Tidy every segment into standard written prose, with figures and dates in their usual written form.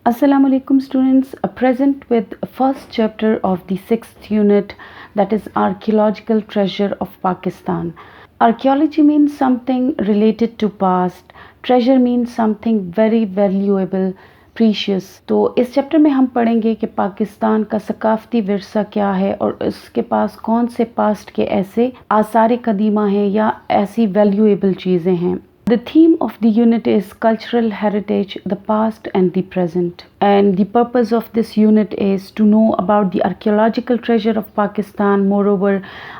Assalamu alaikum students, present with first chapter of the sixth unit, that is archaeological treasure of Pakistan. Archaeology means something related to past, treasure means something very valuable, precious. तो इस chapter में हम पढ़ेंगे कि पाकिस्तान का सकाफती विरसा क्या है और उसके पास कौन से पास्ट के ऐसे आसार कदीमा हैं या ऐसी वैल्यूएबल चीज़ें हैं. The theme of the unit is cultural heritage, the past and the present. And the purpose of this unit is to know about the archaeological treasure of Pakistan, moreover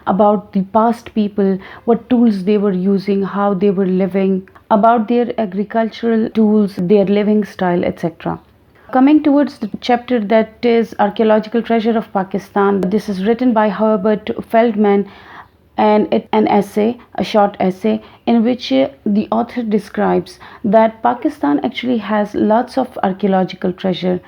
about the past people, what tools they were using, how they were living, about their agricultural tools, their living style, etc. Coming towards the chapter that is archaeological treasure of Pakistan, this is written by Herbert Feldman, and it's an essay, a short essay, in which the author describes that Pakistan actually has lots of archaeological treasure,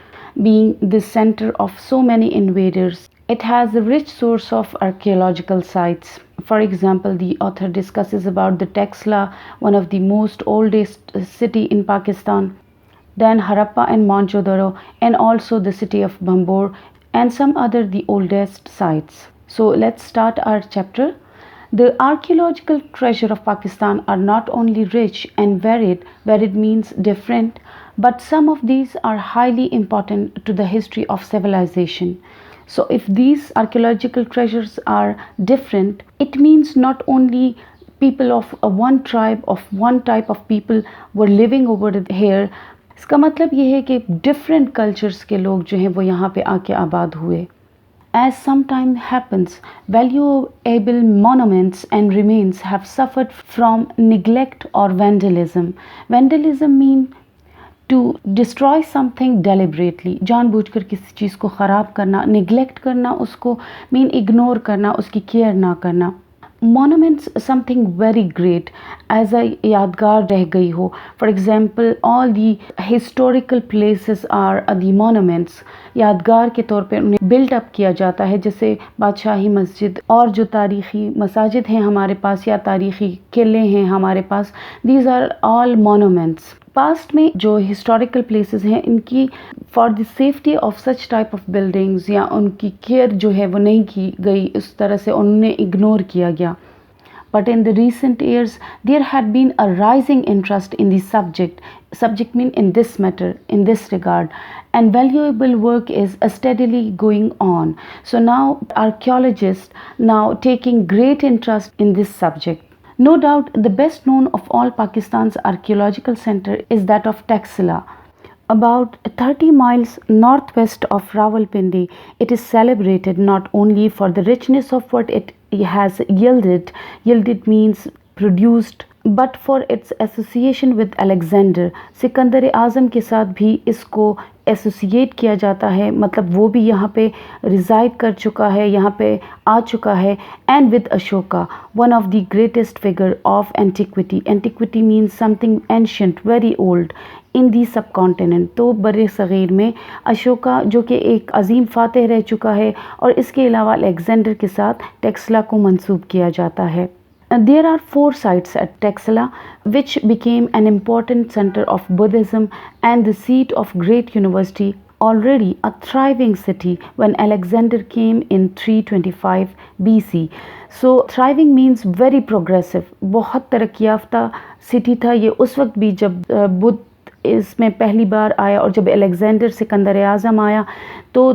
being the center of so many invaders. It has a rich source of archaeological sites. For example, the author discusses about the Texla, one of the most oldest city in Pakistan, then Harappa and Mohenjo-daro, and also the city of Bambor, and some other the oldest sites. So let's start our chapter. The archaeological treasure of Pakistan are not only rich and varied means different, but some of these are highly important to the history of civilization. So if these archaeological treasures are different, it means not only people of one tribe, of one type of people were living over here. इसका मतलब ये है कि different cultures के लोग जो हैं वो यहाँ पे आके आबाद हुए. As sometimes happens, valuable monuments and remains have suffered from neglect or vandalism. Vandalism means to destroy something deliberately, जानबूझकर किसी चीज़ को ख़राब करना, neglect करना उसको mean ignore करना, उसकी care ना करना. Monuments something very great as a यादगार रह गई हो. For example, all the historical places are the monuments. यादगार के तौर पे उन्हें बिल्ड अप किया जाता है, जैसे बादशाही मस्जिद और जो तारीख़ी मसाजिद हैं हमारे पास या तारीख़ी किले हैं हमारे पास. These are all monuments. Past में जो हिस्टोरिकल प्लेसेस हैं इनकी for the safety of such type of buildings या उनकी केयर जो है वो नहीं की गई, उस तरह से उन्हें इग्नोर किया गया. But in the recent years, there had been a rising interest in the subject mean in this matter, in this regard, and valuable work is steadily going on. So now archaeologists now taking great interest in this subject. No doubt the best known of all Pakistan's archaeological center is that of Taxila. About 30 miles northwest of Rawalpindi, it is celebrated not only for the richness of what it has yielded means produced, but for its association with Alexander. Sikandar आज़म के साथ भी इसको associate किया जाता है, मतलब वो भी यहाँ पे रिजाइड कर चुका है, यहाँ पे आ चुका है. And with Ashoka, one of the greatest figure of antiquity. Antiquity means something ancient, very old in the subcontinent. तो बरे सग़ीर में अशोका जो कि एक अजीम फ़ातिह रह चुका है, और इसके अलावा अलेक्जेंडर के साथ टेक्सला को मंसूब किया जाता है. There are 4 sites at Taxila which became an important center of Buddhism and the seat of great university, already a thriving city when Alexander came in 325 BC. So thriving means very progressive. बहुत तरक्की याफ्ता city था ये उस वक्त भी जब बुद्ध इसमें पहली बार आया, और जब अलेक्जेंडर सिकंदर आज़म आया तो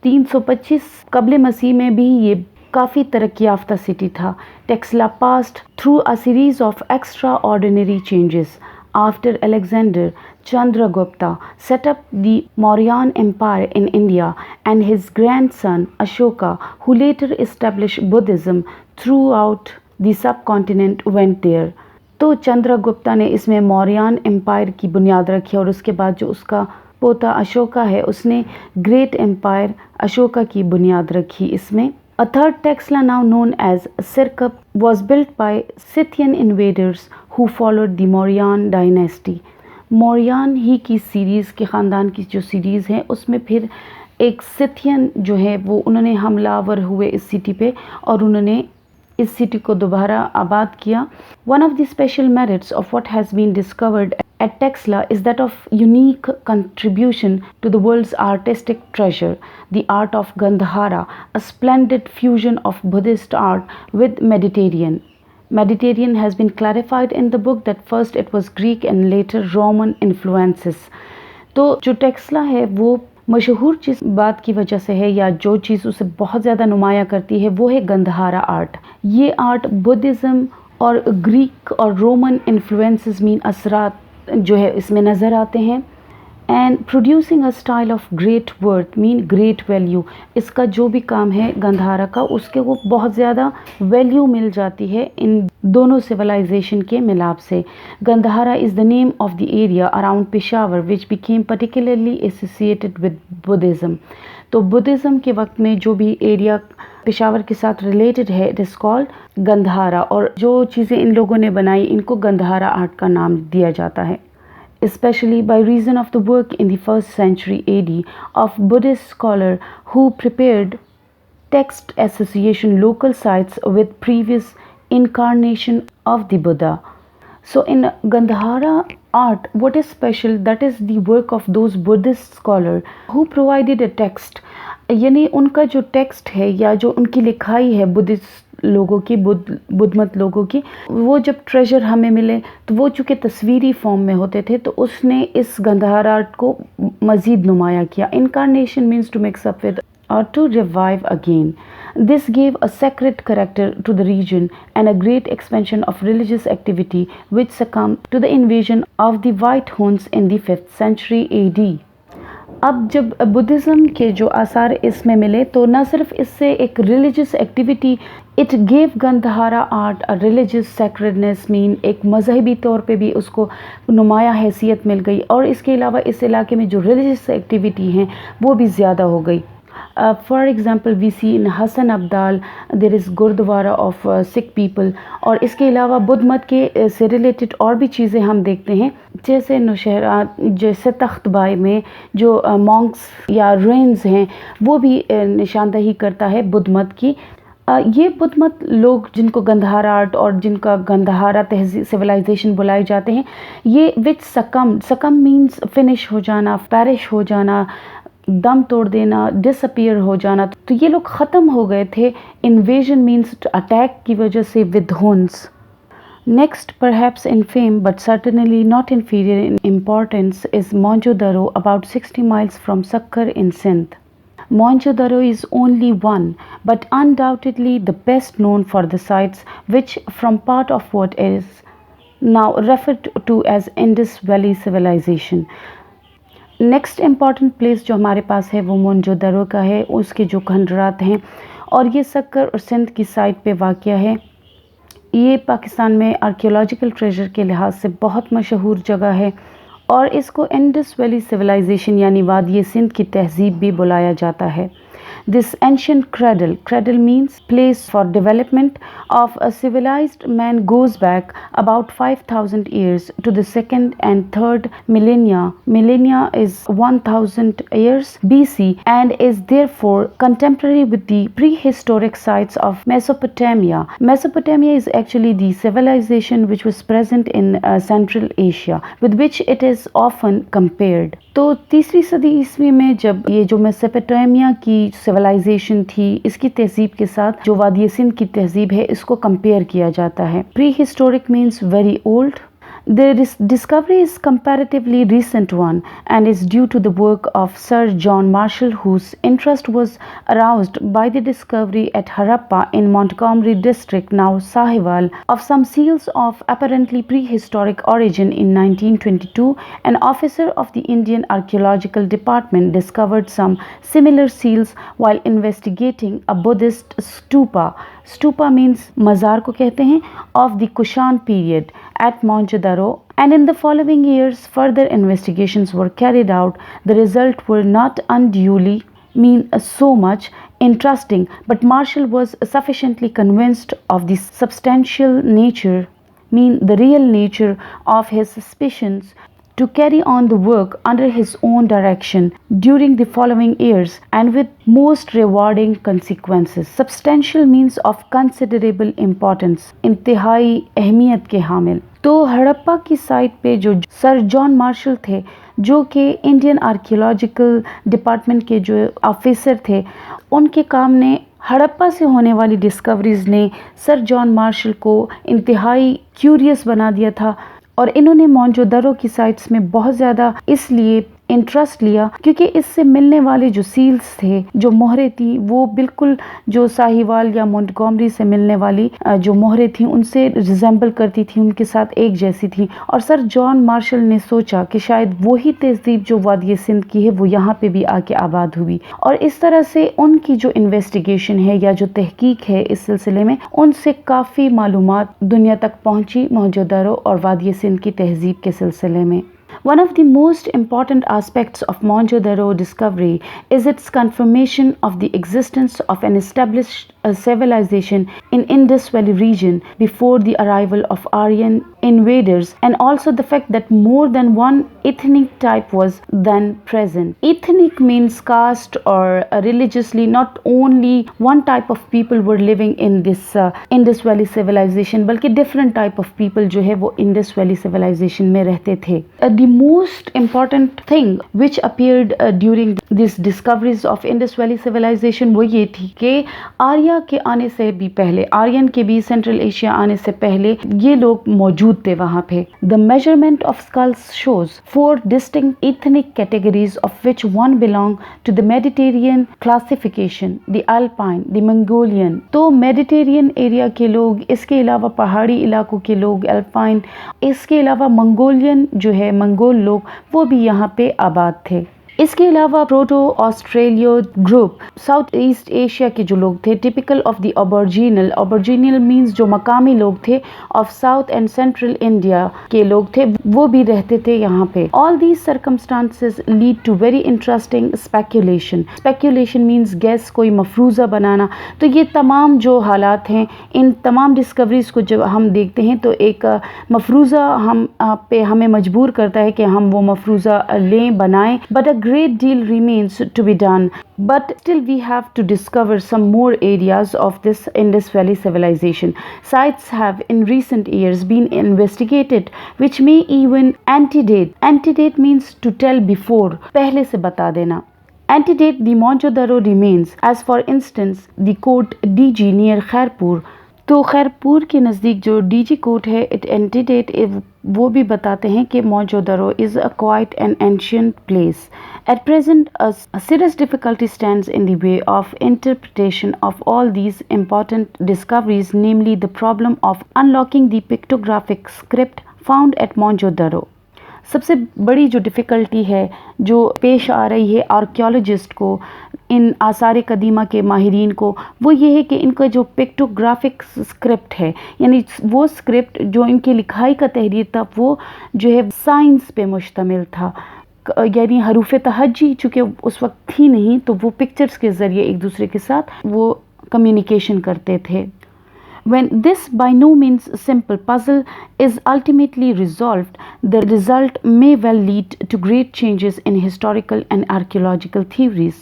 325 कबल मसीह में भी ये काफ़ी तरक्की याफ्ता सिटी था. Taxila passed through a series of extraordinary changes. After Alexander, Chandragupta set up the Mauryan Empire in India, and his grandson Ashoka, who later established Buddhism throughout the subcontinent, went there. तो चंद्रगुप्ता ने इसमें मौर्यान empire की बुनियाद रखी, और उसके बाद जो उसका पोता अशोका है उसने ग्रेट एम्पायर अशोका की बुनियाद रखी इसमें. A third Taxila, now known as Sirkap, was built by Scythian invaders who followed the Mauryan dynasty. मौर्यान ही की सीरीज़ के ख़ानदान की जो सीरीज़ है उसमें फिर एक सिथियन जो है वो उन्होंने हमलावर हुए इस सिटी पे, और उन्होंने इस सिटी को दोबारा आबाद किया. One of the special merits of what has been discovered at Texla is that of unique contribution to the world's artistic treasure, the art of Gandhara, a splendid fusion of Buddhist art with Mediterranean. Mediterranean has been clarified in the book that first it was Greek and later Roman influences. तो जो टेक्सला है वो मशहूर जिस बात की वजह से है या जो चीज़ उसे बहुत ज़्यादा नुमाया करती है वो है गंधहारा आर्ट। ये आर्ट बुद्धिज़्म और ग्रीक और रोमन इन्फ्लुएंसेस मीन असरात जो है इसमें नज़र आते हैं। And producing a style of great worth mean great value. इसका जो भी काम है गंधहारा का उसके वो बहुत ज़्यादा वैल्यू मिल जाती है इन दोनों सिविलाइजेशन के मिलाप से। Gandhara is the name of the area around Peshawar which became particularly associated with Buddhism. तो बुद्धिज़्म के वक्त में जो भी एरिया पेशावर के साथ रिलेटेड है इट इज़ कॉल्ड गंधहारा, और जो चीज़ें इन लोगों ने बनाई इनको गंधहारा आर्ट का नाम दिया जाता है। Especially by reason of the work in the 1st century AD of Buddhist scholar who prepared text association local sites with previous incarnation of the Buddha. So in Gandhara art, what is special, that is the work of those Buddhist scholar who provided a text, यानी उनका जो text है या जो उनकी लिखाई है Buddhist लोगों की, बुद्धमत लोगों की, वो जब ट्रेजर हमें मिले तो वो चूँकि तस्वीरी फॉर्म में होते थे तो उसने इस गंधहारा आर्ट को मज़ीद नुमाया किया। Incarnation means to mix up with or to revive again. This gave a sacred character to the region and a great expansion of religious activity which succumbed to the invasion of the White Huns in the 5th century AD. अब जब Buddhism के जो आसार इसमें मिले तो न सिर्फ इससे एक religious activity, it gave Gandhara art a religious sacredness mean एक मजहबी तौर पे भी उसको नुमाया हैसियत मिल गई, और इसके अलावा इस इलाके में जो रिलीजियस एक्टिविटी हैं वो भी ज़्यादा हो गई। For example we see in Hasan Abdal there is gurdwara of Sikh people, और इसके अलावा बुद्ध मत के से रिलेटेड और भी चीज़ें हम देखते हैं, जैसे नौशहरा, जैसे तख्तबाई में जो मॉन्क्स या रुइंस हैं वो भी निशानदही करता है बुद्ध मत की। ये बुद्ध मत लोग जिनको गंधहारा आर्ट और जिनका गंधहारा तहजीब सिविलाइजेशन बुलाए जाते हैं, ये विच सकम मीन्स फिनिश हो जाना, पैरिश हो जाना, दम तोड़ देना, डिसअपियर हो जाना। तो ये लोग ख़त्म हो गए थे इन्वेजन मीन्स अटैक की वजह से with Hund's. Next, perhaps in fame but certainly not inferior in importance, is Mohenjo-daro, about 60 miles from Sakkar in Sindh. Mohenjo-daro is only one, but undoubtedly the best known for the sites which from part of what is now referred to as Indus Valley Civilization. Next important place जो हमारे पास है वो मोहनजोदड़ो का है, उसके जो खंडरात हैं, और ये सक्कर और सिंध की साइड पे वाक़या है। ये पाकिस्तान में आर्कियोलॉजिकल ट्रेजर के लिहाज से बहुत मशहूर जगह है, और इसको इंडस वैली सिविलाइजेशन यानी वादी सिंध की तहजीब भी बुलाया जाता है। This ancient cradle means place for development of a civilized man, goes back about 5,000 years to the 2nd and 3rd millennia. Millennia is 1,000 years BC and is therefore contemporary with the prehistoric sites of Mesopotamia. Mesopotamia is actually the civilization which was present in Central Asia, with which it is often compared. तो 3री सदी ईस्वी में जब ये जो Mesopotamia की civilisation थी, इसकी तहजीब के साथ जो वादी सिंध की तहजीब है इसको कंपेयर किया जाता है। Pre historic means very old. The discovery is comparatively recent one and is due to the work of Sir John Marshall, whose interest was aroused by the discovery at Harappa in Montgomery district, now Sahiwal, of some seals of apparently prehistoric origin. In 1922, an officer of the Indian Archaeological Department discovered some similar seals while investigating a Buddhist stupa. Stupa means mazar को कहते हैं, of the Kushan period at Mohenjo-daro, and in the following years further investigations were carried out. The result were not unduly so much interesting, but Marshall was sufficiently convinced of the substantial nature, the real nature of his suspicions, to carry on the work under his own direction during the following years and with most rewarding consequences. Substantial means of considerable importance, इंतहाई अहमियत के हामिल। तो हड़प्पा की site पे जो sir John Marshall थे, जो कि इंडियन आर्कियोलॉजिकल डिपार्टमेंट के जो ऑफिसर थे, उनके काम ने हड़प्पा से होने वाली डिस्कवरीज ने सर जॉन मार्शल को इंतहाई क्यूरियस बना दिया था। और इन्होंने मोहनजोदड़ो की साइट्स में बहुत ज़्यादा इसलिए इंटरेस्ट लिया क्योंकि इससे मिलने वाले जो सील्स थे, जो मोहरें थी, वो बिल्कुल जो साहिवाल या मोंटगोमरी से मिलने वाली जो मोहरें थी उनसे रिजेंबल करती थी, उनके साथ एक जैसी थी। और सर जॉन मार्शल ने सोचा कि शायद वही तहजीब जो वादी सिंध की है वो यहाँ पे भी आके आबाद हुई। और इस तरह से उनकी जो इन्वेस्टिगेशन है या जो तहकीक है इस सिलसिले में, उनसे काफ़ी मालूमात दुनिया तक पहुँची मोहनजोदड़ो और वादी सिंध की तहजीब के सिलसिले में। One of the most important aspects of Mohenjo-daro discovery is its confirmation of the existence of an established civilization in Indus Valley region before the arrival of Aryan invaders, and also the fact that more than one ethnic type was then present. Ethnic means caste or religiously, not only one type of people were living in this Indus Valley civilization, बल्कि different type of people जो है वो Indus Valley civilization में रहते थे। The most important thing which appeared during these discoveries of Indus Valley civilization वो ये थी कि आर्या के आने से भी पहले, आर्यन के भी सेंट्रल एशिया आने से पहले ये लोग मौजूद थे वहाँ पे। The measurement of skulls shows 4 distinct ethnic categories of which one belong to the Mediterranean classification, the Alpine, the Mongolian। तो मेडिटेरियन एरिया के लोग, इसके अलावा पहाड़ी इलाकों के लोग अल्पाइन, इसके अलावा मंगोलियन जो है मंगोल लोग, वो भी यहाँ पे आबाद थे। इसके अलावा प्रोटो ऑस्ट्रेलियो ग्रुप, साउथ ईस्ट एशिया के जो लोग थे, typical of the aboriginal, aboriginal means जो मकामी लोग थे, of south and central India के लोग थे, वो भी रहते थे यहाँ पे। All these circumstances lead to very interesting speculation. Speculation means guess, कोई मफरूज़ा बनाना। तो ये तमाम जो हालात हैं, इन तमाम डिस्कवरीज को जब हम देखते हैं तो एक मफरूज़ा हमें मजबूर करता है कि हम वो मफरूज़ा लें, बनाएं। But a great deal remains to be done, but still we have to discover some more areas of this Indus Valley civilization. Sites have in recent years been investigated which may even antedate means to tell before, पहले से बता देना। Antedate the Mohenjo-daro remains, as for instance the court DG near Khairpur। तो खैरपुर के नज़दीक जो DG coat है, it antedate, वो भी बताते हैं कि Mohenjodaro is a quiet and ancient place. At present a serious difficulty stands in the way of interpretation of all these important discoveries, namely the problem of unlocking the pictographic script found at Mohenjodaro. सबसे बड़ी जो difficulty है जो पेश आ रही है archaeologist को, इन आसार कदीमा के माहिरीन को, वो ये है कि इनका जो पिक्टोग्राफिक स्क्रिप्ट है, यानी वो स्क्रिप्ट जो इनकी लिखाई का तहरीर था, वो जो है साइंस पे मुश्तमिल था। यानी हरूफ तहज्जी चूँकि उस वक्त थी नहीं, तो वो पिक्चर्स के ज़रिए एक दूसरे के साथ वो कम्युनिकेशन करते थे। When this by no means simple puzzle is ultimately resolved, the result may well lead to great changes in historical and archaeological theories.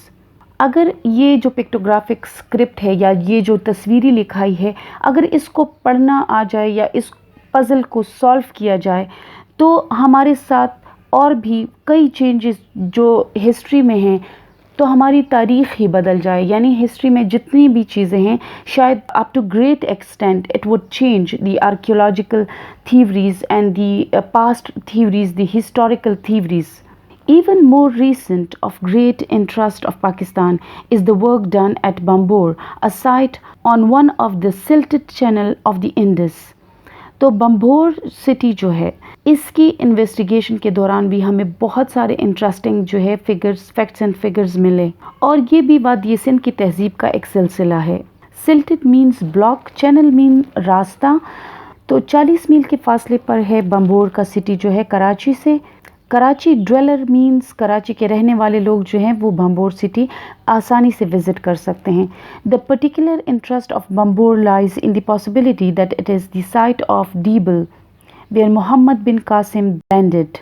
अगर ये जो पिक्टोग्राफिक स्क्रिप्ट है या ये जो तस्वीरी लिखाई है, अगर इसको पढ़ना आ जाए या इस पज़ल को सॉल्व किया जाए, तो हमारे साथ और भी कई चेंजेस जो हिस्ट्री में हैं, तो हमारी तारीख़ ही बदल जाए। यानी हिस्ट्री में जितनी भी चीज़ें हैं, शायद up to great extent it would change the archaeological theories and the past theories, the historical theories. Even more recent of great interest of Pakistan is the work done at Bambor, a site on one of the silted channel of the Indus। तो Banbhore city जो है, इसकी investigation के दौरान भी हमें बहुत सारे इंटरेस्टिंग जो है फैक्ट्स एंड फिगर्स मिले, और ये भी वादी सिंध की तहजीब का एक सिलसिला है। सिल्टेड मीन्स ब्लॉक, चैनल मीन रास्ता। तो 40 मील के फासले पर है बम्बोर का सिटी जो है कराची से। कराची ड्वेलर मीन्स कराची के रहने वाले लोग जो हैं वो बम्बोर सिटी आसानी से विज़िट कर सकते हैं। The particular interest of Bambhore lies in the possibility that it is the site of Debal where Mohammad bin Qasim landed.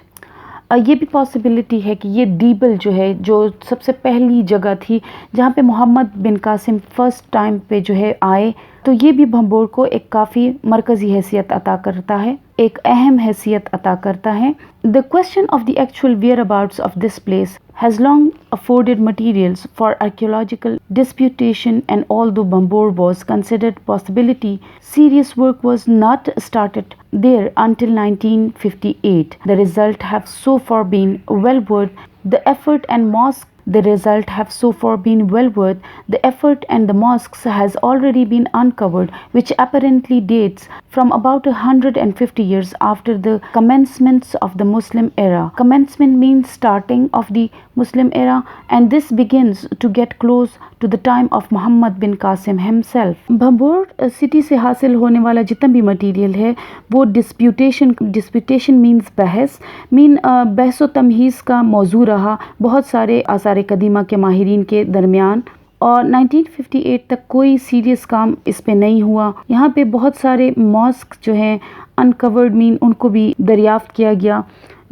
ये भी पॉसिबिलिटी है कि ये डीबल जो है, जो सबसे पहली जगह थी जहाँ पे मोहम्मद बिन कासिम फ़र्स्ट टाइम पे जो है आए, तो ये भी बम्बोर को एक काफ़ी मरकज़ी हैसियत अता करता है। एक अहम हैसियत अता करता है। The question of the actual whereabouts of this place has long afforded materials for archaeological disputation, and although Bambor was considered possibility, serious work was not started there until 1958. The result have so far been well worth the effort, and mosque the result have so far been well worth the effort, and the mosques has already been uncovered, which apparently dates from about 150 years after the commencements of the Muslim era. Commencement means starting of the Muslim era, and this begins to get close to the time of Muhammad bin Qasim himself. Bhambore city से हासिल होने वाला जितना भी material है वो डिस्प्यूटेशन means बहस बहस व तमहीज़ का मौजू रहा बहुत सारे आसार कदीमा के माहिरीन के दरमियान, और 1958 तक कोई सीरियस काम इस पे नहीं हुआ। यहाँ पे बहुत सारे मॉस्क जो हैं अनकवर्ड उनको भी दरियाफ्त किया गया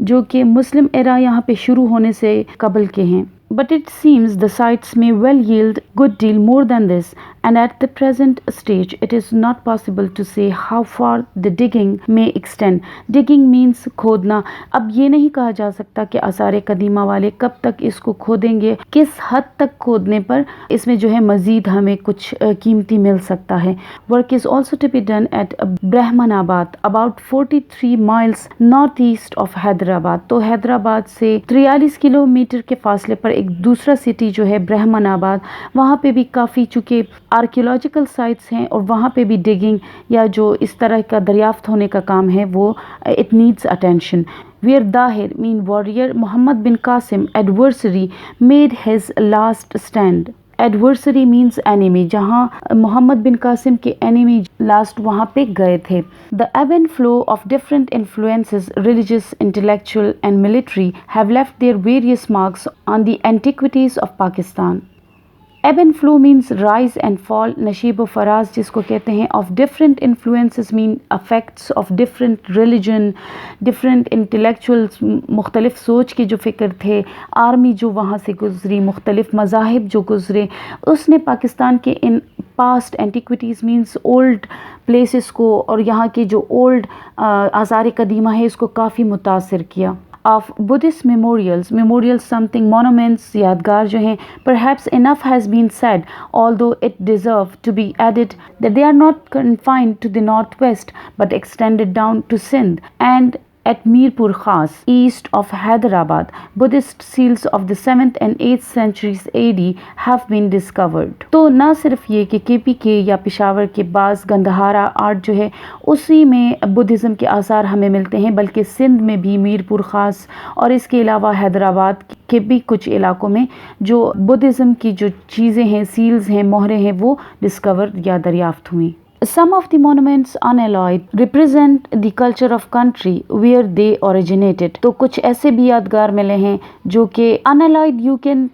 जो कि मुस्लिम एरा यहाँ पे शुरू होने से कबल के हैं। But it seems the sites may well yield good deal more than this, and at the present stage it is not possible to say how far the digging may extend. Digging means खोदना। अब ये नहीं कहा जा सकता कि आसार कदीमा वाले कब तक इसको खोदेंगे, किस हद तक खोदने पर इसमें जो है मज़ीद हमें कुछ कीमती मिल सकता है। Work is also to be done at Brahmanabad, about 43 miles north east of Hyderabad. तो हैदराबाद से 43 किलोमीटर के फासले पर एक दूसरा सिटी जो है ब्रह्मनाबाद, वहाँ पे भी काफ़ी चूँकि आर्कियोलॉजिकल साइट्स हैं और वहाँ पे भी डिगिंग या जो इस तरह का दरियाफ्त होने का काम है वो it needs attention. Where Dahir warrior Muhammad bin Qasim adversary made his last stand. Adversary means enemy, जहाँ मोहम्मद बिन कासिम के enemy लास्ट वहाँ पे गए थे। The ebb and flow of different influences, religious, intellectual and military, have left their various marks on the antiquities of Pakistan. Ebb and flow means rise and fall, नशीब व फराज जिसको कहते हैं, of different influences mean effects of different religion, different intellectuals, मुख्तलिफ सोच के जो फ़िक्र थे, आर्मी जो वहाँ से गुज़री, मुख्तलिफ मज़ाहिब जो गुज़रे, उसने पाकिस्तान के in past antiquities means old places को और यहाँ के जो ओल्ड आसार कदीमा है इसको काफ़ी मुतासिर किया। Of Buddhist memorials something monuments, यादगार जो हैं, perhaps enough has been said, although it deserve to be added that they are not confined to the northwest but extended down to Sindh and at Mirpur Khas, east of Hyderabad. Buddhist seals of the 7th and 8th centuries AD have been discovered. तो ना सिर्फ ये कि KPK या पेशावर के बाज़ गंधहारा art जो है उसी में बुद्धिज़्म के आसार हमें मिलते हैं, बल्कि सिंध में भी मीरपुर ख़ास और इसके अलावा हैदराबाद के भी कुछ इलाकों में जो बुद्धिज़्म की जो चीज़ें हैं, सील्स हैं, मोहरें हैं, वो डिस्कवर या दरियाफ्त हुई। Some of the monuments unalloyed represent the culture of country where they originated. तो कुछ ऐसे भी यादगार मिले हैं जो कि unalloyed you can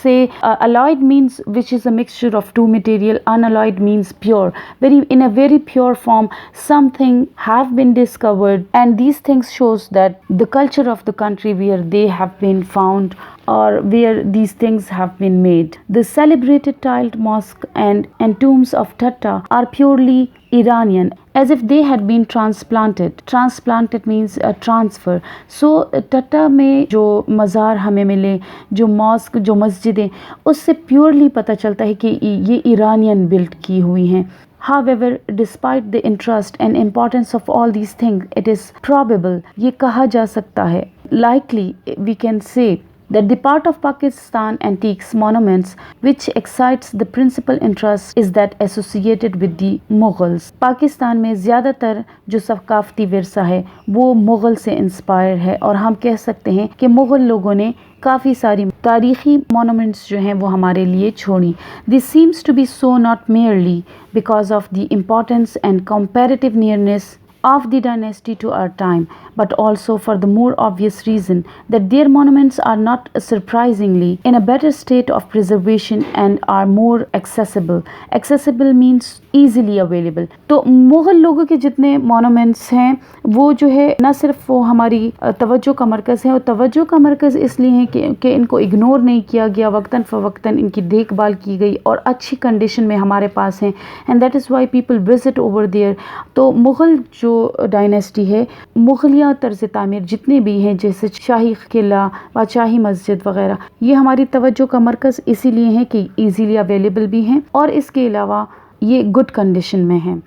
say alloyed means which is a mixture of two material, unalloyed means pure, in a very pure form. Something have been discovered and these things shows that the culture of the country where they have been found or where these things have been made. The celebrated tiled mosque and tombs of Tatta are purely Iranian, as if they had been transplanted. Transplanted means a transfer. So Tatta में जो मज़ार हमें मिले, जो mask, जो मस्जिदें, उससे purely पता चलता है कि ये ईरानियन बिल्ट की हुई हैं। However, despite the interest and importance of all these things, it is probable, ये कहा जा सकता है, likely we can say that the part of Pakistan antiques monuments which excites the principal interest is that associated with the Mughals. Pakistan में ज़्यादातर जो सकाफ़ती विरसा है वो मुग़ल से इंस्पायर है और हम कह सकते हैं कि मुग़ल लोगों ने काफ़ी सारी तारीख़ी monuments जो हैं वो हमारे लिए छोड़ी. This seems to be so not merely because of the importance and comparative nearness of the dynasty to our time, but also for the more obvious reason that their monuments are not surprisingly in a better state of preservation and are more accessible. Accessible means easily available. तो मुग़ल लोगों के जितने monuments हैं वो जो है न सिर्फ वो हमारी तवज्जो का मरकज़ है, और तवज्जो का मरकज़ इसलिए है कि इनको इग्नोर नहीं किया गया, वक्तन फ़वक्तन इनकी देखभाल की गई और अच्छी कंडीशन में हमारे पास हैं, and that is why people visit over there. तो मुग़ल जो डायनेस्टी है, मुग़लिया तर्ज़ तामीर जितने भी हैं जैसे शाही किला, बादशाही मस्जिद वग़ैरह, ये हमारी तवज्जो का मरकज़ इसीलिए हैं कि ईज़िली अवेलेबल भी हैं और इसके अलावा ये गुड कंडीशन में हैं।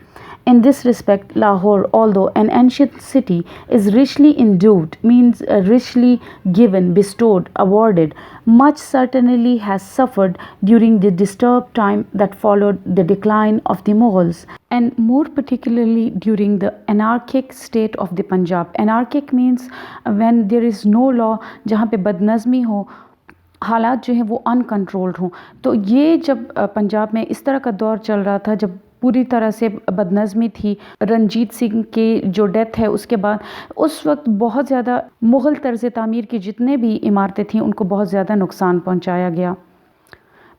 In this respect, Lahore, although an ancient city, is richly endowed, means richly given, bestowed, awarded, much certainly has suffered during the disturbed time that followed the decline of the Mughals, and more particularly during the anarchic state of the Punjab. Anarchic means when there is no law, जहाँ पे बदनज़मी हो, हालात जो हैं वो uncontrolled हों। तो ये जब पंजाब में इस तरह का दौर चल रहा था, जब पूरी तरह से बदनज़मी थी, रंजीत सिंह की जो डेथ है उसके बाद, उस वक्त बहुत ज़्यादा मुग़ल तर्ज़ तामीर की जितने भी इमारतें थीं उनको बहुत ज़्यादा नुकसान पहुंचाया गया।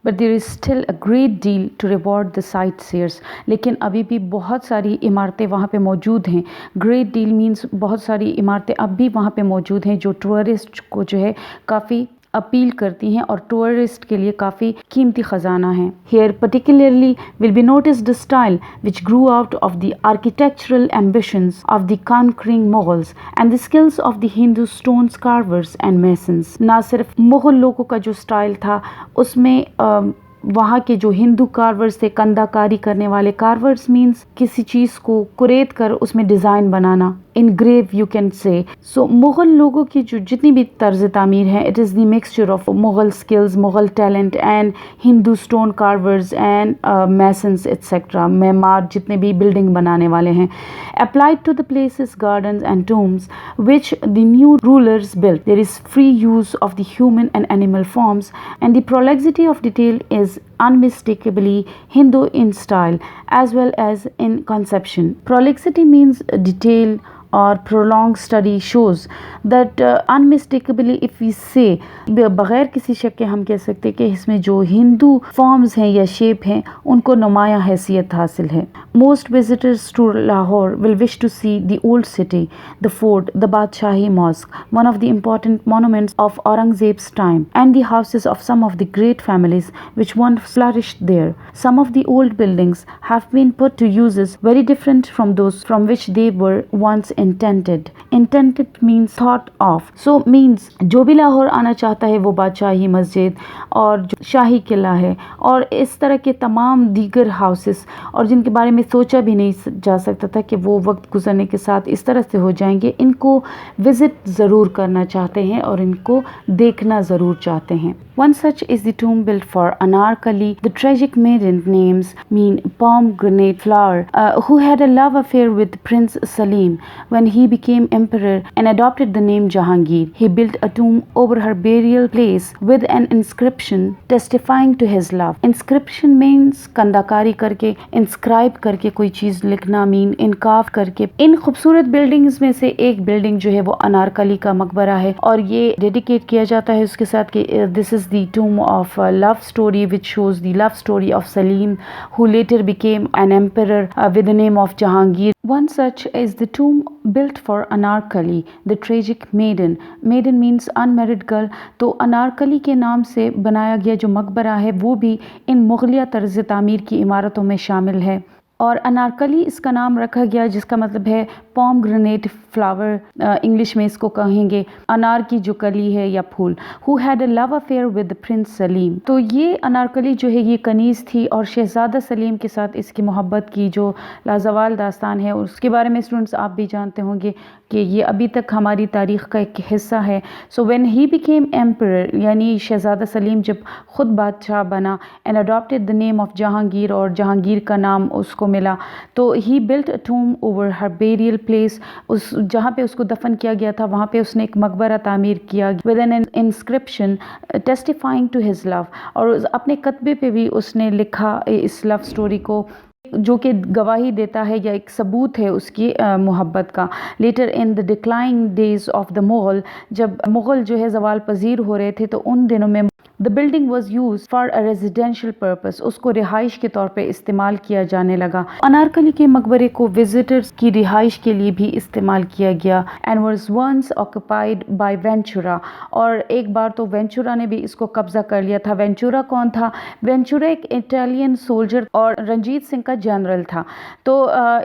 But there is still a great deal to reward the sightseers, लेकिन अभी भी बहुत सारी इमारतें वहाँ पे मौजूद हैं। ग्रेट डील मीन्स बहुत सारी इमारतें अब भी वहाँ पे मौजूद हैं जो टूरिस्ट को जो है काफ़ी अपील करती हैं और टूरिस्ट के लिए काफ़ी कीमती ख़जाना है। Here particularly will be noticed the style which grew out of the architectural ambitions of the conquering Mughals and the skills of the Hindu stone carvers and masons। ना सिर्फ मुग़ल लोगों का जो स्टाइल था उसमें वहाँ के जो हिंदू कार्वर्स थे, कंदाकारी करने वाले, कार्वर्स मीन्स किसी चीज़ को कुरेद कर उसमें design banana, engrave you can say. सो मुग़ल लोगों की जो जितनी भी तर्ज तामीर है, it is the mixture of Mughal skills, Mughal talent and Hindu stone carvers and masons etcetera, मेमार जितने भी बिल्डिंग बनाने वाले हैं, applied to the places, gardens and tombs which the new rulers built. There is free use of the human and animal forms and the prolixity of detail is unmistakably Hindu in style as well as in conception. Prolixity means detail or prolonged study shows that unmistakably if we say, बग़ैर किसी शक के हम कह सकते हैं कि इसमें जो हिंदू फॉर्म्स हैं या शेप हैं उनको नुमाया हैसियत हासिल है। Most visitors to Lahore will wish to see the old city, the fort, the Badshahi Mosque, one of the important monuments of Aurangzeb's time, and the houses of some of the great families which once flourished there. Some of the old buildings have been put to uses very different from those from which they were once intended. Intended means thought of. So means जो भी लाहौर आना चाहता है वो बादशाही मस्जिद और जो शाही किला है और इस तरह के तमाम दीगर हाउसेस, और जिनके बारे में सोचा भी नहीं जा सकता था कि वो वक्त गुजरने के साथ इस तरह से हो जाएंगे, इनको विज़िट ज़रूर करना चाहते हैं और इनको देखना ज़रूर चाहते हैं। One such is the tomb built for Anarkali, the tragic maiden names mean pomegranate flower, who had a love affair with Prince Salim when he became emperor and adopted the name Jahangir. He built a tomb over her burial place with an inscription testifying to his love. Inscription means कंदाकारी करके, inscribe करके कोई चीज़ लिखना, mean इनकाफ करके। इन खूबसूरत buildings में से एक building जो है वो अनारकली का मकबरा है और ये डेडिकेट किया जाता है उसके साथ कि this is the tomb of a love story which shows the love story of Salim who later became an emperor with the name of Jahangir. One such is the tomb built for Anarkali, the tragic maiden. Maiden means unmarried girl. तो अनारकली के नाम से बनाया गया जो मकबरा है वो भी इन मुग़लिया तर्ज़ तामीर की इमारतों में शामिल है और अनारकली इसका नाम रखा गया जिसका मतलब है पोमग्रेनेट फ्लावर, इंग्लिश में इसको कहेंगे अनार की जो कली है या फूल। Who had a love affair with prince Salim, तो ये अनारकली जो है ये कनीज़ थी और शहज़ादा सलीम के साथ इसकी मोहब्बत की जो लाजवाल दास्तान है उसके बारे में स्टूडेंट्स आप भी जानते होंगे कि ये अभी तक हमारी तारीख़ का एक हिस्सा है। So when he became emperor, यानी शहज़ादा सलीम जब ख़ुद बादशाह बना, and adopted the name of Jahangir, और जहांगीर का नाम उसको मिला, तो he built a tomb over her burial place, उस जहाँ पे उसको दफन किया गया था वहाँ पे उसने एक मकबरा तामीर किया with an inscription testifying to his love, और अपने कतबे पे भी उसने लिखा इस लव स्टोरी को जो कि गवाही देता है या एक सबूत है उसकी मोहब्बत का। Later in the declining days of the Mughal, जब मुग़ल जो है ज़वाल पज़ीर हो रहे थे तो उन दिनों में the building was use for a residential purpose, उसको रिहाइश के तौर पे इस्तेमाल किया जाने लगा। अनारकली के मकबरे को विजिटर्स की रिहाइश के लिए भी इस्तेमाल किया गया and was once occupied by Ventura, और एक बार तो वेंचुरा ने भी इसको कब्जा कर लिया था। वेंचुरा कौन था? वेंचुरा एक इटालियन सोल्जर और रंजीत सिंह का जनरल था। तो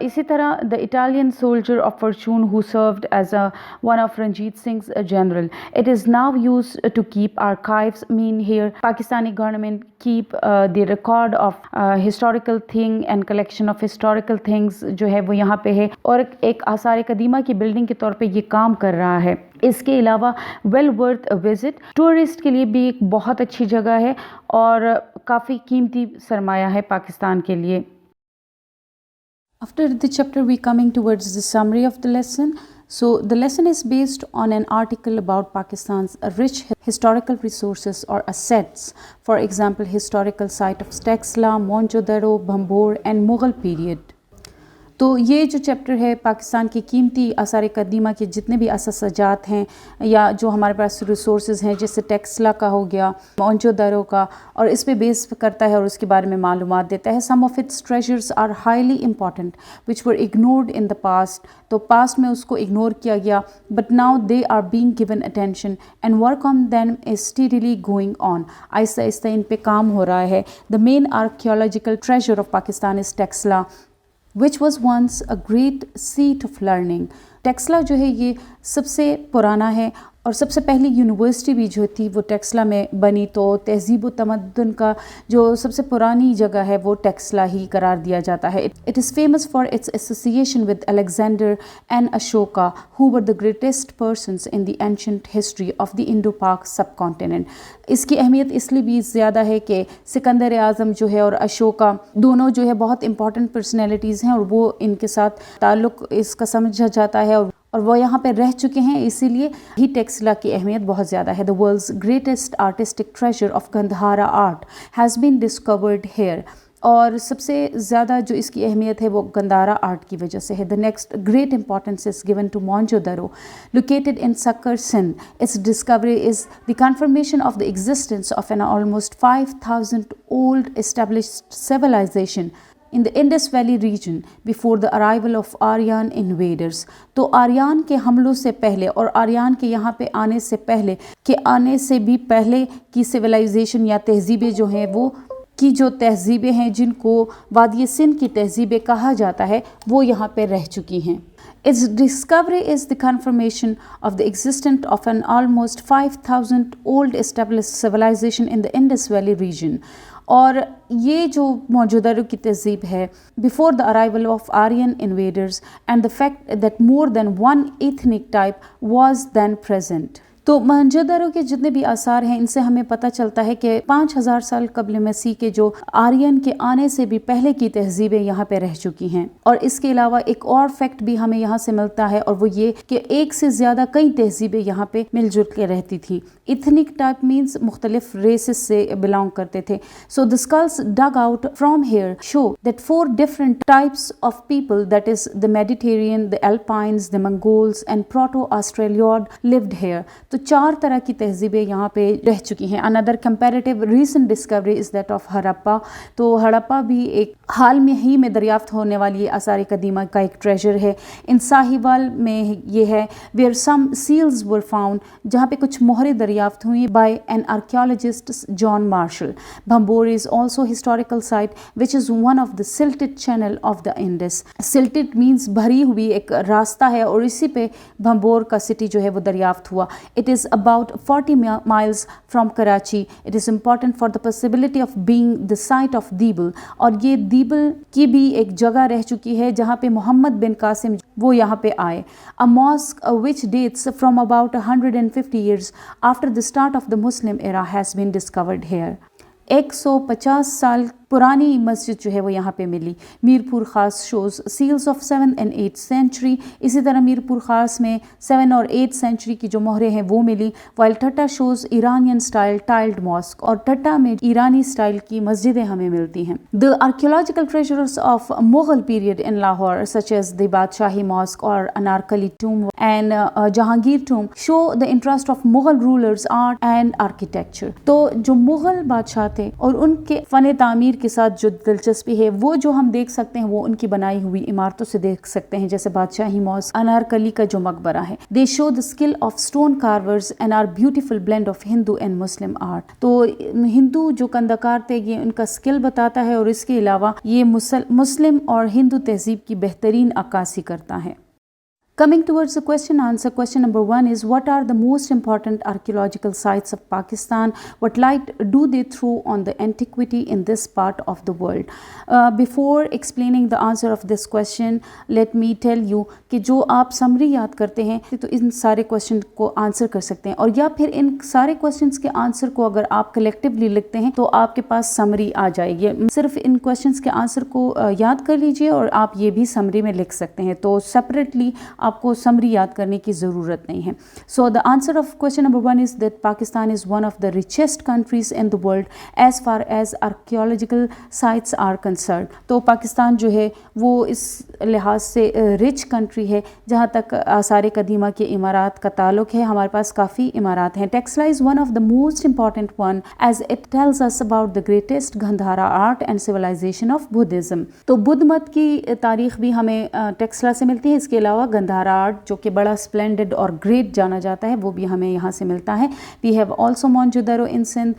इसी तरह the Italian soldier of fortune who served as a one of Ranjit Singh general. It is now use to keep archives, mean here Pakistani government keep the record of historical thing and collection of historical things जो है वो यहाँ पे है, और एक आसार कदीमा की बिल्डिंग के तौर पे ये काम कर रहा है। इसके अलावा well worth a visit, tourist के लिए भी एक बहुत अच्छी जगह है और काफ़ी कीमती सरमाया है पाकिस्तान के लिए। After the chapter we coming towards the summary of the lesson. So the lesson is based on an article about Pakistan's rich historical resources or assets. For example, historical site of Taxila, Mohenjo-daro, Bhambor and Mughal period. तो ये जो chapter है पाकिस्तान की कीमती आसार कदीमा के जितने भी अससाजात हैं या जो हमारे पास रिसोर्सेज हैं, जैसे टेक्सला का हो गया, मोहनजोदड़ो का, और इस पे बेस करता है और उसके बारे में मालूमात देता है। Some of its treasures are highly important which were ignored in the past, तो पास्ट में उसको इग्नोर किया गया, but now they are being given attention and work on them is steadily going on. आहिस्ता आहिस्ता इन पे काम हो रहा है। The main archaeological treasure of Pakistan is Taxila which was once a great seat of learning. Taxila जो है ये सबसे पुराना है और सबसे पहली यूनिवर्सिटी भी जो थी वो टेक्सला में बनी, तो तहज़ीब व तमद्दुन का जो सबसे पुरानी जगह है वो टेक्सला ही करार दिया जाता है। It is famous for its association with Alexander and Ashoka who were the greatest persons in the ancient history of the Indo पाक सब कॉन्टिनेंट। इसकी अहमियत इसलिए भी ज़्यादा है कि सिकंदर आज़म जो है और अशोका दोनों जो है बहुत इंपॉर्टेंट पर्सनैलिटीज़ हैं और वो इनके साथ ताल्लुक़ इसका समझा जाता है और वो यहाँ पे रह चुके हैं, इसीलिए ही टेक्सला की अहमियत बहुत ज़्यादा है। The world's greatest artistic treasure of Gandhara art has been discovered here, और सबसे ज़्यादा जो इसकी अहमियत है वो गंधारा आर्ट की वजह से है। The next great importance is given to Mohenjodaro located in Sukkur Sindh. Its discovery is the confirmation of the existence of an almost 5000 old established civilisation in the Indus Valley region before the arrival of Aryan invaders। तो आर्यन के हमलों से पहले और आर्यन के यहाँ पे आने से पहले के आने से भी पहले की सिविलाइजेशन या तहजीबें जो हैं वो की जो तहजीबें हैं जिनको वादी सिंध की तहजीबें कहा जाता है वो यहाँ पे रह चुकी हैं। Its discovery is the confirmation of the existence of an almost 5000 old established civilization in the Indus Valley region। और ये जो मौजूदा की तहज़ीब है before the arrival of Aryan invaders and the fact that more than one ethnic type was then present. तो मोहनजोदड़ो के जितने भी आसार हैं इनसे हमें पता चलता है कि 5000 साल कबल मसीह के जो आर्यन के आने से भी पहले की तहजीबें यहाँ पे रह चुकी हैं। और इसके अलावा एक और फैक्ट भी हमें यहाँ से मिलता है और वो ये कि एक से ज़्यादा कई तहजीबें यहाँ पे मिलजुल के रहती थी। इथनिक टाइप मीन्स मुख्तलिफ रेसेस से बिलोंग करते थे। So the skulls dug out from here show that 4 different types of people that is the Mediterranean, the Alpines, the Mongols and proto Australoid lived here. तो 4 तरह की तहजीबें यहाँ पे रह चुकी हैं। Another comparative recent discovery is that of Harappa. तो हड़प्पा भी एक हाल में ही में दरियाफ्त होने वाली आसार कदीमा का एक ट्रेजर है। इन साहिवाल में ये है where some seals were found, जहाँ पे कुछ मोहरें दरियाफ्त हुई by an archaeologist John Marshall. Bhambore is also historical site which is one of the silted channel of the Indus. Silted means भरी हुई एक रास्ता है और इसी पे भंबोर का सिटी जो है वो दरियाफ्त हुआ। It is about 40 miles from Karachi. It is important for the possibility of being the site of Dibul। और ये दीबल की भी एक जगह रह चुकी है जहाँ पे मोहम्मद बिन कासिम वो यहाँ पे आए। A mosque which dates from about 150 years after the start of the Muslim era has been discovered here। 150 साल पुरानी मस्जिद जो है वो यहाँ पे मिली। Mirpur Khas shows seals of 7th and 8th century. इसी तरह मीरपुर खास में 7 और 8 सेंचुरी की जो मोहरें हैं वो मिली। While Thatta shows Iranian style tiled mosque, और टट्टा में ईरानी स्टाइल की मस्जिदें हमें मिलती हैं। The archaeological treasures of Mughal period in Lahore such as the Badshahi mosque और Anarkali tomb and Jahangir tomb show the interest of Mughal rulers art and architecture. तो जो मुगल बादशाह थे और उनके फ़न तामीर के साथ जो दिलचस्पी है वो जो हम देख सकते हैं वो उनकी बनाई हुई इमारतों से देख सकते हैं, जैसे बादशाही मॉस्क, अनारकली का जो मकबरा है। They show the skill of stone carvers and are beautiful blend of Hindu and Muslim art. तो हिंदू जो कंदकार थे ये उनका स्किल बताता है, और इसके अलावा ये मुस्लिम और हिंदू तहजीब की बेहतरीन अक्कासी करता है। Coming towards the question answer, question number 1 is, what are the most important archaeological sites of Pakistan? What light do they throw on the antiquity in this part of the world? Before explaining the answer of this question, let me tell you कि जो आप summary याद करते हैं तो इन सारे question को answer कर सकते हैं, और या फिर इन सारे क्वेश्चंस के आंसर को अगर आप कलेक्टिवली लिखते हैं तो आपके पास समरी आ जाएगी। सिर्फ इन क्वेश्चंस के आंसर को याद कर लीजिए और आप ये भी समरी में लिख सकते हैं, तो सेपरेटली आपको समरी याद करने की ज़रूरत नहीं है। So the answer of question number 1 is that Pakistan is one of the richest countries in the world as far as archaeological sites are concern. तो पाकिस्तान जो है वो इस लिहाज से रिच कंट्री है जहाँ तक आसार कदीमा के इमारात का ताल्लुक है। हमारे पास काफ़ी इमारात हैं। Taxila is one of the most important one as it tells us about the greatest Gandhara art and civilisation of Buddhism. तो बुद्ध मत की तारीख भी हमें टेक्सला से मिलती है। इसके अलावा गंधारा आर्ट जो कि बड़ा स्प्लेंडेड और ग्रेट जाना जाता है वो भी हमें यहाँ से मिलता है। We have also Mohenjodaro in Sindh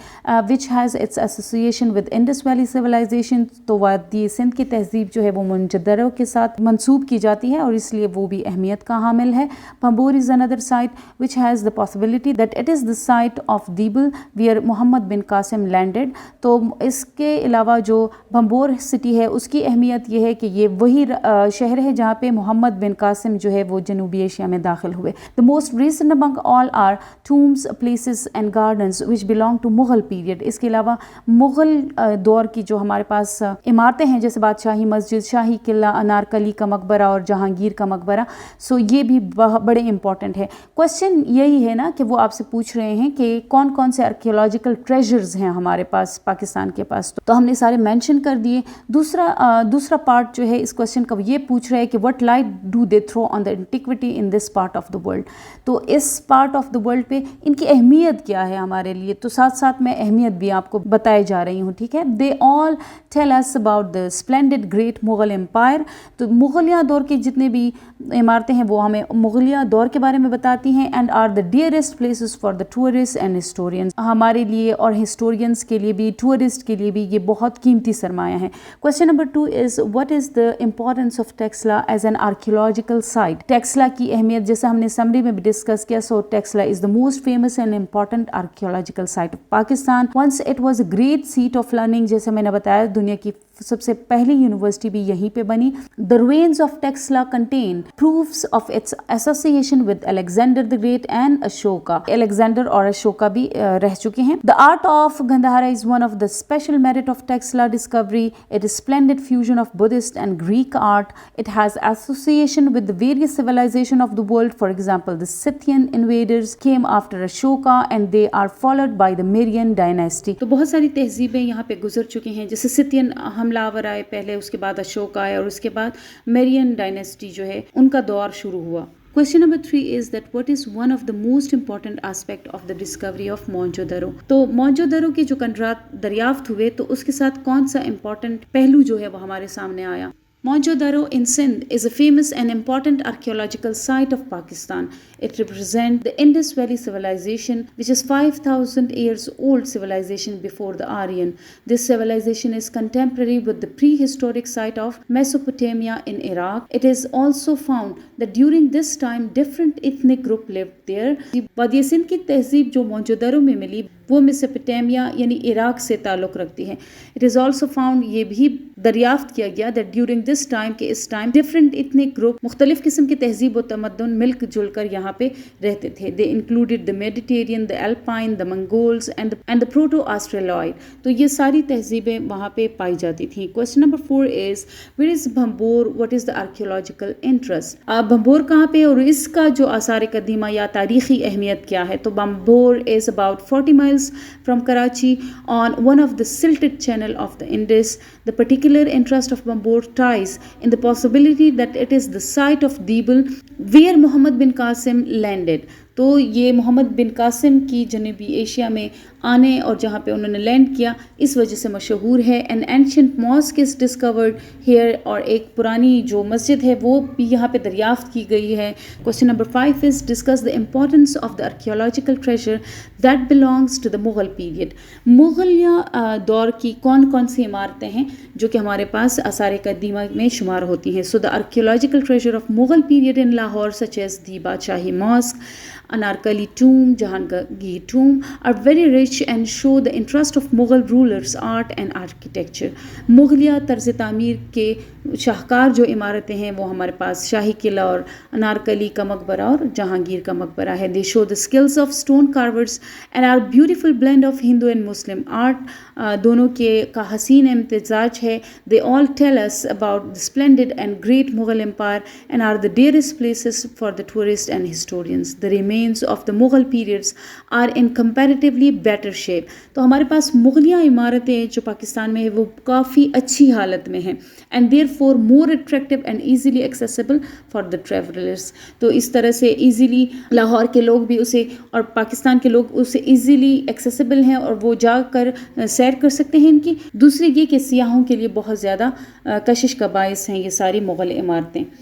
which has its association with Indus valley civilisation. तो वादी सिंध की तहजीब जो है वो मोहनजोदड़ो के साथ मंसूब की जाती है और इसलिए वो भी अहमियत का हामिल है। Bhambore is another site which has the possibility that it is the site of Debal where Mohammad bin Qasim landed. तो इसके अलावा जो भंबोर सिटी है उसकी अहमियत यह है कि ये वही शहर है जहाँ पे मोहम्मद बिन कासिम जो है वो जनूबी एशिया में दाखिल हुए। The most recent among all are tombs, places and gardens which belong to Mughal period. इसके अलावा मुगल दौर की जो हमारे पास इमारतें हैं जैसे बादशाही मस्जिद, शाही किला, अनारकली का मकबरा और जहांगीर का मकबरा, सो ये भी बड़े इंपॉर्टेंट है। क्वेश्चन यही है ना कि वो आपसे पूछ रहे हैं कि कौन कौन से आर्कियोलॉजिकल ट्रेजर्स हैं हमारे पास पाकिस्तान के पास, तो हमने सारे मेंशन कर दिए। दूसरा पार्ट जो है इस क्वेश्चन का ये पूछ रहा है कि what light do they throw on the antiquity in this part of the world. तो इस पार्ट ऑफ द वर्ल्ड पे इनकी अहमियत क्या है हमारे लिए, तो साथ साथ मैं अहमियत भी आपको बताए जा रही हूँ, ठीक है। They all tell us about the splendid great Mughal empire. तो मुगलिया दौर की जितने भी इमारतें हैं वो हमें मुगलिया दौर के बारे में बताती हैं and are the dearest places for the tourist and historians. हमारे लिए और हिस्टोरियंस के लिए भी, टूरिस्ट के लिए भी ये बहुत कीमती सरमाया है। Question number 2 is what is the importance of Taxila as an archaeological site. Taxila की अहमियत जैसे हमने समरी में भी डिस्कस किया, so Taxila is the most famous and important archaeological site of Pakistan. Once it was a great seat of learning, जैसे मैंने बताया दुनिया की सबसे पहली यूनिवर्सिटी भी यहीं पे बनी। The ruins of Texla contain proofs of its association with Alexander the Great and Ashoka। Alexander और अशोका भी रह चुके हैं। The art of Gandhara is one of the special merit of Texla discovery. It is splendid fusion of Buddhist and Greek art. It has association with the various civilization of the world. For example, the Scythian invaders came after Ashoka and they are followed by the Mauryan dynasty। तो बहुत सारी तहजीबें यहाँ पे गुजर चुकी हैं, जैसे Scythian हमलावर आए पहले, उसके बाद अशोक आए और उसके बाद मेरियन डायनेस्टी जो है उनका दौर शुरू हुआ। Question number 3 is that what is one of the most important aspect of the discovery of Mohenjodaro. तो मोहनजोदड़ो के जो कंडरात दरियाफ्त हुए तो उसके साथ कौन सा इंपॉर्टेंट पहलू जो है वो हमारे सामने आया। Mohenjo-daro in Sindh is a famous and important archaeological site of Pakistan. It represents the Indus Valley civilization, which is 5,000 years old civilization before the Aryan. This civilization is contemporary with the prehistoric site of Mesopotamia in Iraq. It is also found that during this time different ethnic group lived there. वादी सिंध की तहजीब जो मोहनजोदड़ो में मिली वो Mesopotamia यानी Iraq से ताल्लुक़ रखती है। इट इज़ ऑल्सो फाउंड, ये भी दरियाफ्त किया गया दैट ड्यूरिंग दिस टाइम के इस टाइम डिफरेंट इतने ग्रुप मुख्तलिफ़ किस्म की तहजीब व तमद्दुन मिल जुल कर यहाँ पे रहते थे। They included the Mediterranean, the Alpine, the Mongols and the proto Australoid. तो ये सारी तहजीबें वहाँ पे पाई जाती थी। Question number 4 is where is Bhambore, what is the archaeological interest. Bhambore कहाँ पे और इसका जो आसार कदीमा या तारीख़ी अहमियत क्या है। तो Bhambore is about 40 miles from Karachi on one of the silted channel of the Indus. The particular interest of Bambor ties in the possibility that it is the site of Dibul where Muhammad bin Qasim landed. तो ये मोहम्मद बिन कासिम की जनूबी Asia में आने और जहाँ पे उन्होंने लैंड किया इस वजह से मशहूर है। An ancient mosque is discovered here, और एक पुरानी जो मस्जिद है वो भी यहाँ पे दरियाफ्त की गई है। Question number 5 is discuss the importance of the archaeological treasure that belongs to the Mughal period. मुग़लिया दौर की कौन कौन सी इमारतें हैं जो कि हमारे पास आसार कदीमा में शुमार होती हैं। So the archaeological treasure of Mughal period in Lahore such as the Badshahi mosque, Anarkali tomb, Jahangir tomb are very rich and show the interest of Mughal rulers, art and architecture. मुग़लिया तर्ज़ तामीर के शाहकार जो इमारतें हैं वो हमारे पास शाही किला और अनारकली का मकबरा और जहांगीर का मकबरा है। They show the skills of stone carvers and are beautiful blend of Hindu and Muslim art. दोनों के का हसीन इम्तिजाज है। They all tell us about the splendid and great Mughal empire and are the dearest places for the tourists and historians. The remains of the Mughal periods are in comparatively better shape. तो हमारे पास मुग़लिया इमारतें जो पाकिस्तान में है वो काफ़ी अच्छी हालत में हैं and therefore more attractive and easily accessible for the travelers. तो इस तरह से easily लाहौर के लोग भी उसे और पाकिस्तान के लोग उसे easily accessible हैं और वो जाकर सैर कर सकते हैं इनकी। दूसरी ये कि सियाहों के लिए बहुत ज़्यादा कशिश का बायस हैं ये सारी मुग़ल इमारतें।